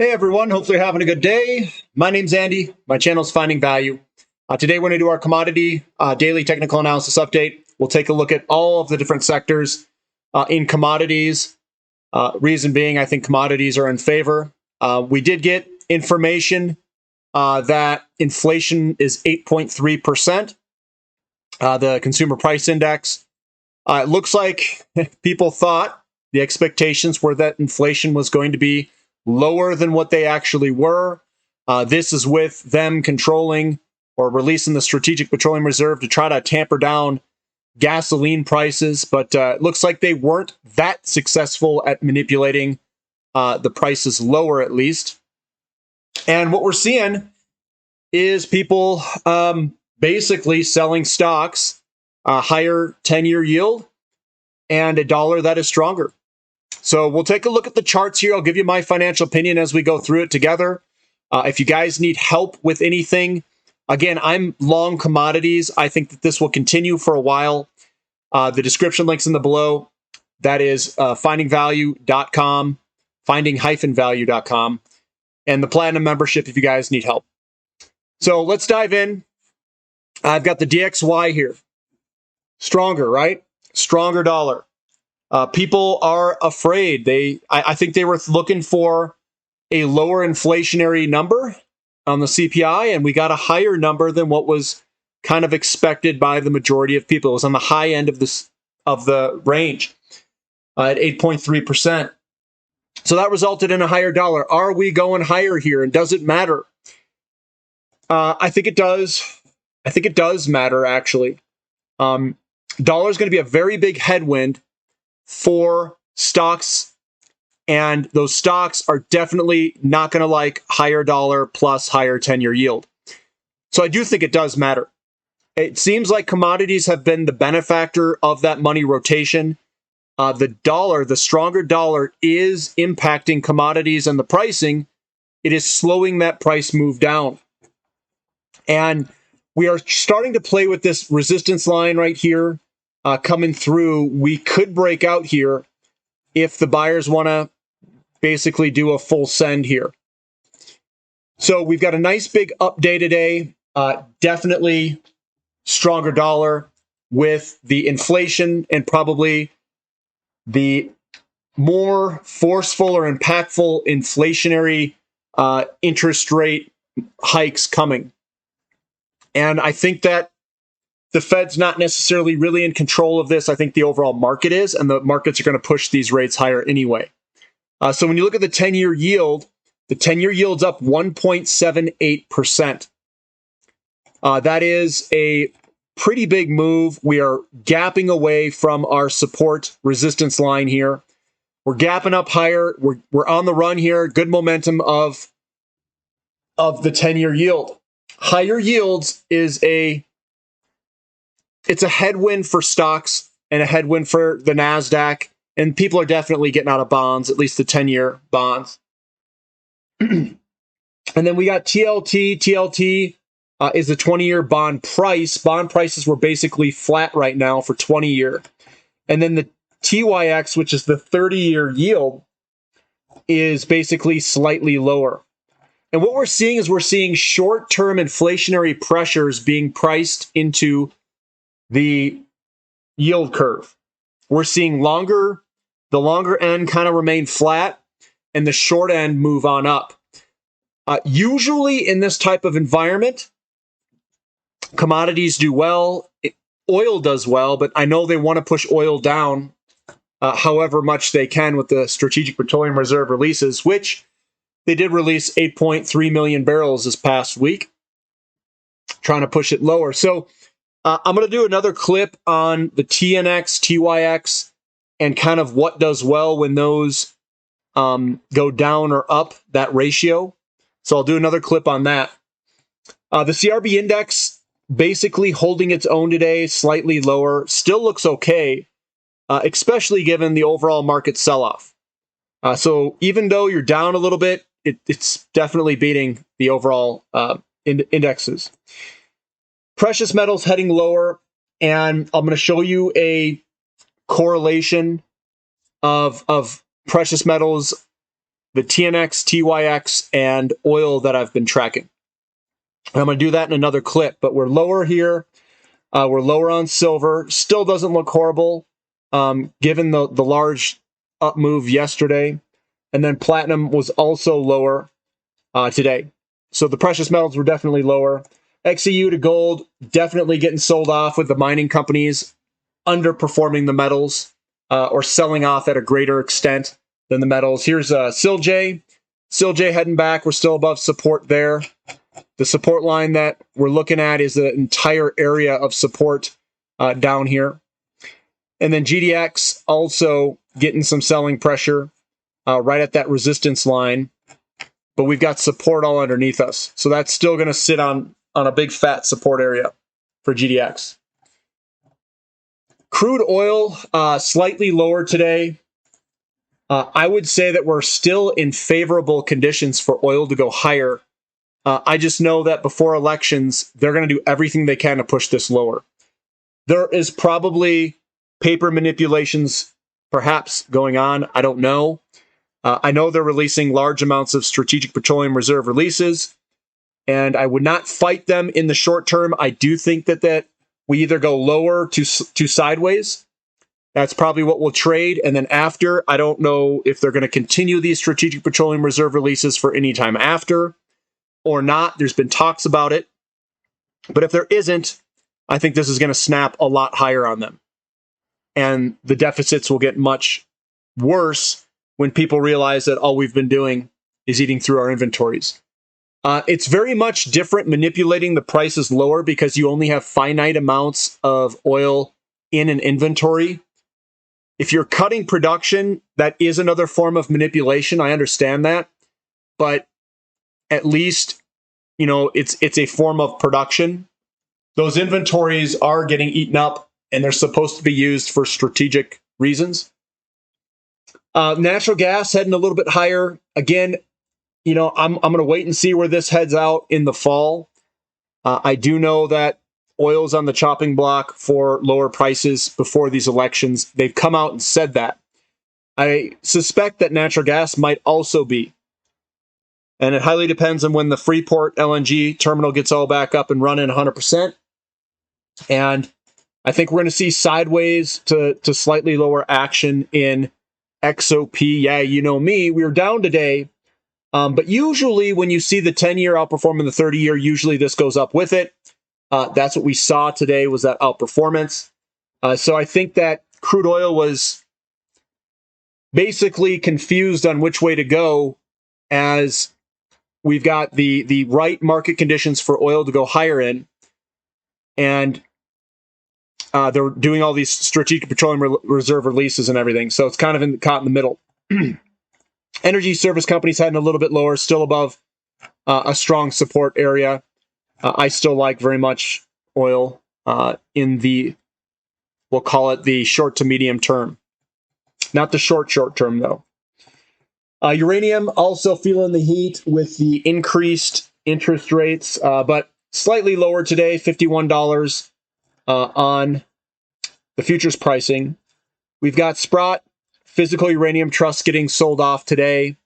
Hey everyone, hopefully you're having a good day. My name's Andy. My channel's Finding Value. Today we're going to do our commodity daily technical analysis update. We'll take a look at all of the different sectors in commodities. Reason being, I think commodities are in favor. We did get information that inflation is 8.3%. The consumer price index. It looks like people thought the expectations were that inflation was going to be lower than what they actually were. This is with them controlling or releasing the Strategic Petroleum Reserve to try to tamper down gasoline prices, but it looks like they weren't that successful at manipulating the prices lower, at least. And what we're seeing is people basically selling stocks, a higher 10-year yield, and a dollar that is stronger. So we'll take a look at the charts here. I'll give you my financial opinion as we go through it together. If you guys need help with anything, again, I'm long commodities. I think that this will continue for a while. The description link's in the below. That is findingvalue.com, finding-value.com, and the Platinum membership if you guys need help. So let's dive in. I've got the DXY here. Stronger, right? Stronger dollar. People are afraid. I think they were looking for a lower inflationary number on the CPI, and we got a higher number than what was kind of expected by the majority of people. It was on the high end of the range at 8.3%. So that resulted in a higher dollar. Are we going higher here, and does it matter? I think it does. I think it does matter, actually. Dollar is going to be a very big headwind for stocks, and those stocks are definitely not going to like higher dollar plus higher 10-year yield. So I do think it does matter. It seems like commodities have been the benefactor of that money rotation. The stronger dollar is impacting commodities and the pricing. It is slowing that price move down. And we are starting to play with this resistance line right here. Coming through, we could break out here if the buyers want to basically do a full send here. So we've got a nice big up day today. Definitely stronger dollar with the inflation and probably the more forceful or impactful inflationary interest rate hikes coming. And I think that the Fed's not necessarily really in control of this. I think the overall market is, and the markets are going to push these rates higher anyway. So when you look at the 10-year yield, the 10-year yield's up 1.78%. That is a pretty big move. We are gapping away from our support resistance line here. We're gapping up higher. We're on the run here. Good momentum of the 10-year yield. Higher yields is it's a headwind for stocks and a headwind for the NASDAQ, and people are definitely getting out of bonds, at least the 10-year bonds. And then we got TLT. TLT is the 20-year bond price. Bond prices were basically flat right now for 20-year. And then the TYX, which is the 30-year yield, is basically slightly lower. And what we're seeing short-term inflationary pressures being priced into the yield curve. We're seeing the longer end kind of remain flat and the short end move on up. Usually in this type of environment, commodities do well. Oil does well, but I know they want to push oil down however much they can with the Strategic Petroleum Reserve releases, which they did release 8.3 million barrels this past week, trying to push it lower. So I'm going to do another clip on the TNX, TYX, and kind of what does well when those go down or up, that ratio. So I'll do another clip on that. The Crb Index basically holding its own today, slightly lower, still looks okay, especially given the overall market sell-off. So even though you're down a little bit, it's definitely beating the overall indexes. Precious metals heading lower, and I'm going to show you a correlation of precious metals the TNX, TYX, and oil that I've been tracking. And I'm going to do that in another clip, but we're lower here. We're lower on silver. Still doesn't look horrible, given the large up move yesterday. And then platinum was also lower today. So the precious metals were definitely lower. XEU to gold, definitely getting sold off with the mining companies underperforming the metals or selling off at a greater extent than the metals. Here's SILJ. SILJ heading back. We're still above support there. The support line that we're looking at is the entire area of support down here. And then GDX also getting some selling pressure right at that resistance line. But we've got support all underneath us. So that's still going to sit on a big fat support area for GDX. Crude oil, slightly lower today. I would say that we're still in favorable conditions for oil to go higher. I just know that before elections, they're going to do everything they can to push this lower. There is probably paper manipulations perhaps going on. I don't know. I know they're releasing large amounts of strategic petroleum reserve releases, and I would not fight them in the short term. I do think that we either go lower to sideways. That's probably what we'll trade. And then after, I don't know if they're going to continue these strategic petroleum reserve releases for any time after or not. There's been talks about it. But if there isn't, I think this is going to snap a lot higher on them. And the deficits will get much worse when people realize that all we've been doing is eating through our inventories. It's very much different manipulating the prices lower because you only have finite amounts of oil in an inventory. If you're cutting production, that is another form of manipulation. I understand that. But at least, it's a form of production. Those inventories are getting eaten up and they're supposed to be used for strategic reasons. Natural gas heading a little bit higher. Again, I'm going to wait and see where this heads out in the fall. I do know that oil's on the chopping block for lower prices before these elections. They've come out and said that. I suspect that natural gas might also be. And it highly depends on when the Freeport LNG terminal gets all back up and running 100%. And I think we're going to see sideways to slightly lower action in XOP. Yeah, you know me, we were down today. But usually when you see the 10-year outperforming the 30-year, usually this goes up with it. That's what we saw today, was that outperformance. So I think that crude oil was basically confused on which way to go, as we've got the right market conditions for oil to go higher in. And they're doing all these strategic petroleum reserve releases and everything. So it's kind of caught in the middle. Energy service companies heading a little bit lower, still above a strong support area. I still like very much oil in the, we'll call it the short to medium term. Not the short term, though. Uranium also feeling the heat with the increased interest rates, but slightly lower today, $51 on the futures pricing. We've got Sprott Physical Uranium Trust getting sold off today.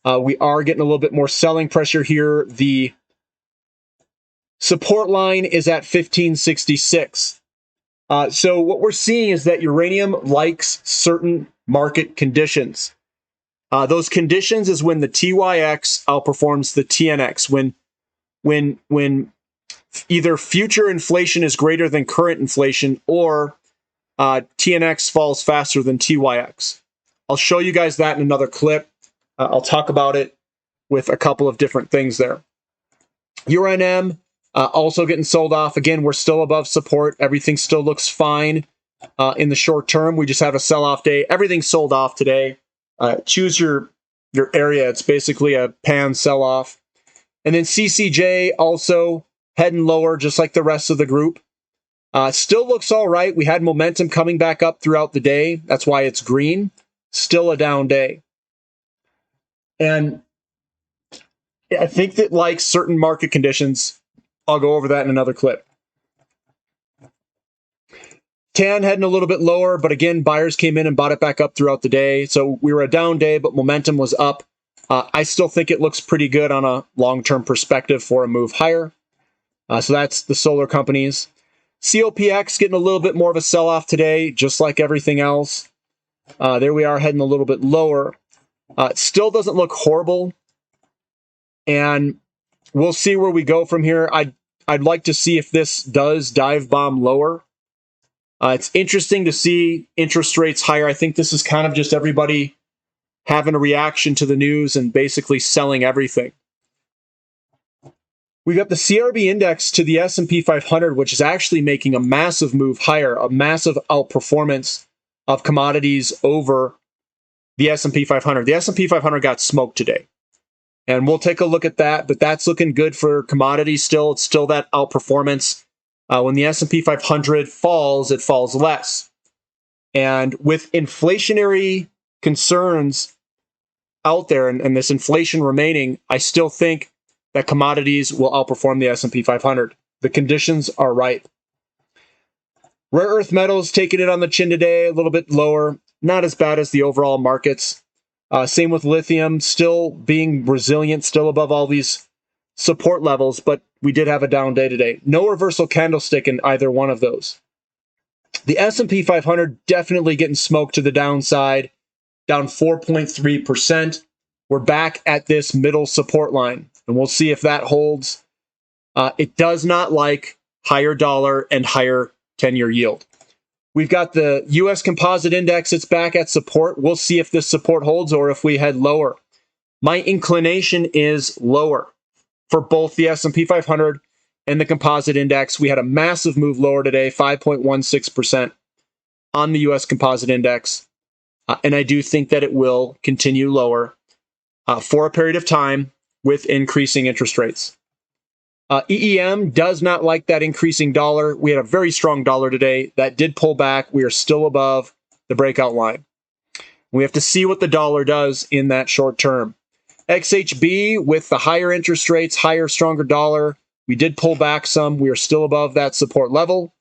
We are getting a little bit more selling pressure here. The support line is at 1566. So what we're seeing is that uranium likes certain market conditions. Those conditions is when the TYX outperforms the TNX, when either future inflation is greater than current inflation, or TNX falls faster than TYX. I'll show you guys that in another clip. I'll talk about it with a couple of different things there. URNM also getting sold off. Again, we're still above support. Everything still looks fine in the short term. We just have a sell-off day. Everything's sold off today. Choose your area. It's basically a pan sell-off. And then CCJ also heading lower, just like the rest of the group. Still looks all right. We had momentum coming back up throughout the day. That's why it's green. Still a down day. And I think that, like certain market conditions, I'll go over that in another clip. TAN heading a little bit lower, but again, buyers came in and bought it back up throughout the day. So we were a down day, but momentum was up I still think it looks pretty good on a long-term perspective for a move higher. So that's the solar companies. COPX getting a little bit more of a sell-off today, just like everything else. There we are heading a little bit lower. It still doesn't look horrible, and we'll see where we go from here. I'd like to see if this does dive bomb lower. It's interesting to see interest rates higher. I think this is kind of just everybody having a reaction to the news and basically selling everything. We've got the Crb Index to the S&P 500, which is actually making a massive move higher, a massive outperformance of commodities over the S&P 500. The S&P 500 got smoked today, and we'll take a look at that, but that's looking good for commodities still. It's still that outperformance. When the S&P 500 falls, it falls less. And with inflationary concerns out there and this inflation remaining, I still think that commodities will outperform the S&P 500. The conditions are right. Rare earth metals taking it on the chin today, a little bit lower. Not as bad as the overall markets. Same with lithium, still being resilient, still above all these support levels, but we did have a down day today. No reversal candlestick in either one of those. The S&P 500 definitely getting smoked to the downside, down 4.3%. We're back at this middle support line, and we'll see if that holds. It does not like higher dollar and higher 10-year yield. We've got the U.S. Composite Index. It's back at support. We'll see if this support holds or if we head lower. My inclination is lower for both the S&P 500 and the Composite Index. We had a massive move lower today, 5.16% on the U.S. Composite Index. And I do think that it will continue lower for a period of time with increasing interest rates. EEM does not like that increasing dollar. We had a very strong dollar today. That did pull back. We are still above the breakout line. We have to see what the dollar does in that short term. XHB, with the higher interest rates, higher, stronger dollar, we did pull back some. We are still above that support level.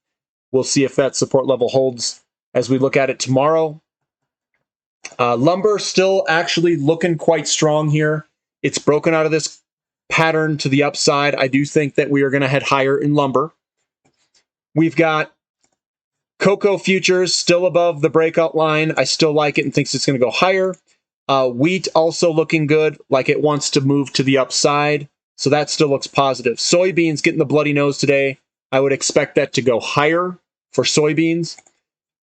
We'll see if that support level holds as we look at it tomorrow. Lumber still actually looking quite strong here. It's broken out of this pattern to the upside. I do think that we are going to head higher in lumber. We've got cocoa futures still above the breakout line. I still like it and thinks it's going to go higher. Wheat also looking good, like it wants to move to the upside. So that still looks positive. Soybeans getting the bloody nose today. I would expect that to go higher for soybeans.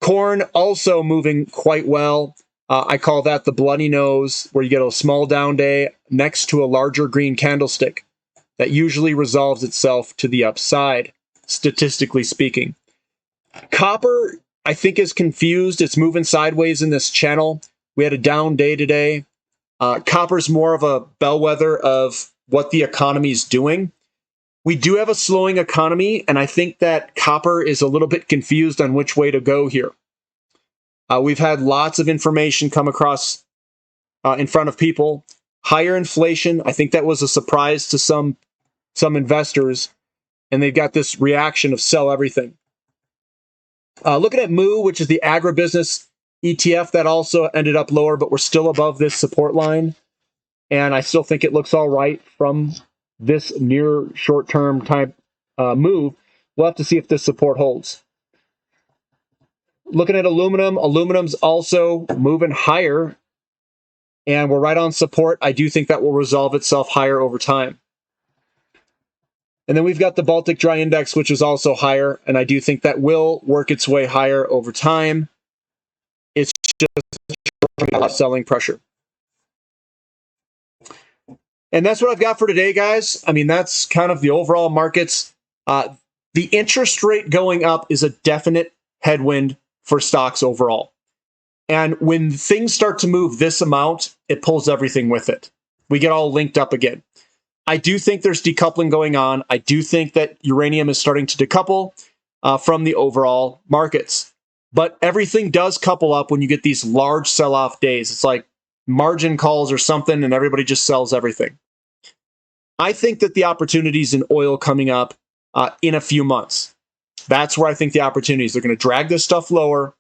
Corn also moving quite well. I call that the bloody nose, where you get a small down day next to a larger green candlestick. That usually resolves itself to the upside, statistically speaking. Copper, I think, is confused. It's moving sideways in this channel. We had a down day today. Copper's more of a bellwether of what the economy is doing. We do have a slowing economy, and I think that copper is a little bit confused on which way to go here. We've had lots of information come across in front of people. Higher inflation, I think that was a surprise to some investors, and they've got this reaction of sell everything. Looking at MOO, which is the agribusiness ETF, that also ended up lower, but we're still above this support line. And I still think it looks all right from this near short-term type move. We'll have to see if this support holds. Looking at aluminum, aluminum's also moving higher, and we're right on support. I do think that will resolve itself higher over time. And then we've got the Baltic Dry Index, which is also higher, and I do think that will work its way higher over time. It's just selling pressure. And that's what I've got for today, guys. I mean, that's kind of the overall markets. The interest rate going up is a definite headwind for stocks overall. And when things start to move this amount, it pulls everything with it. We get all linked up again. I do think there's decoupling going on. I do think that uranium is starting to decouple from the overall markets. But everything does couple up when you get these large sell-off days. It's like margin calls or something, and everybody just sells everything. I think that the opportunities in oil coming up in a few months. That's where I think the opportunities. They're going to drag this stuff lower.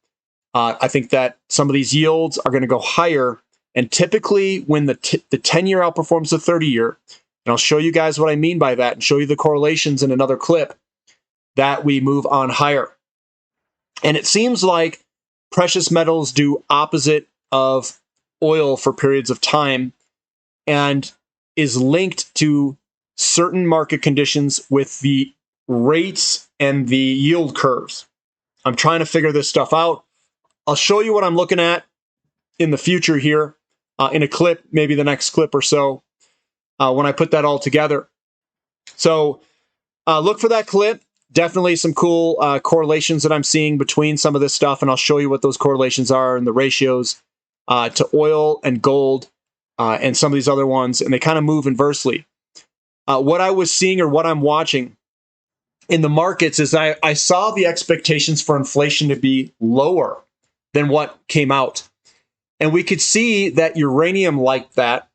I think that some of these yields are going to go higher And typically when the 10-year outperforms the 30-year, and I'll show you guys what I mean by that and show you the correlations in another clip, that we move on higher. And it seems like precious metals do opposite of oil for periods of time and is linked to certain market conditions with the rates and the yield curves. I'm trying to figure this stuff out. I'll show you what I'm looking at in the future here in a clip, maybe the next clip or so, when I put that all together. So look for that clip. Definitely some cool correlations that I'm seeing between some of this stuff, and I'll show you what those correlations are and the ratios to oil and gold and some of these other ones, and they kind of move inversely. What I was seeing or what I'm watching in the markets is I saw the expectations for inflation to be lower than what came out. And we could see that uranium liked that.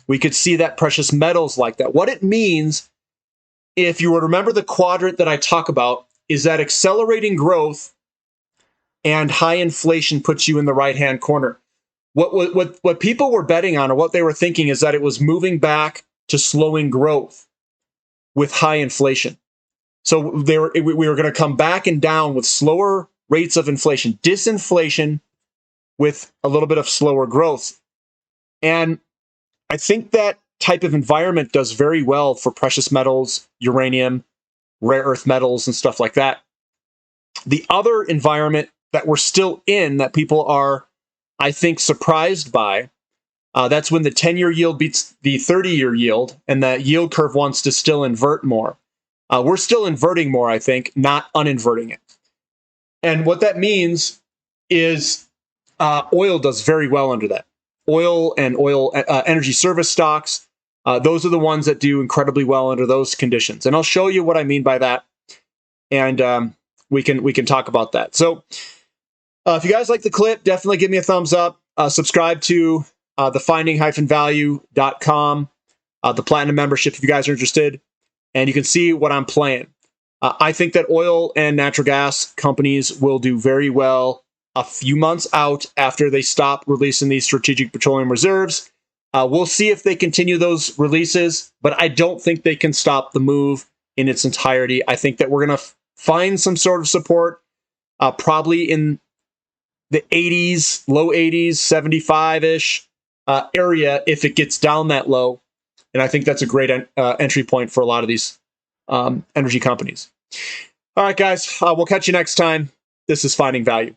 We could see that precious metals like that. What it means, if you would remember the quadrant that I talk about, is that accelerating growth and high inflation puts you in the right-hand corner. What people were betting on, or what they were thinking, is that it was moving back to slowing growth with high inflation. So we were going to come back and down with slower rates of inflation, disinflation with a little bit of slower growth. And I think that type of environment does very well for precious metals, uranium, rare earth metals, and stuff like that. The other environment that we're still in that people are, I think, surprised by, that's when the 10-year yield beats the 30-year yield, and the yield curve wants to still invert more. We're still inverting more, I think, not uninverting it. And what that means is oil does very well under that. Oil and energy service stocks, those are the ones that do incredibly well under those conditions. And I'll show you what I mean by that, and we can talk about that. So if you guys like the clip, definitely give me a thumbs up. Subscribe to the findingvalue.com, the Platinum membership if you guys are interested, and you can see what I'm playing. I think that oil and natural gas companies will do very well a few months out after they stop releasing these strategic petroleum reserves. We'll see if they continue those releases, but I don't think they can stop the move in its entirety. I think that we're going to find some sort of support, probably in the 80s, low 80s, 75-ish area if it gets down that low. And I think that's a great entry point for a lot of these energy companies. All right, guys, we'll catch you next time. This is Finding Value.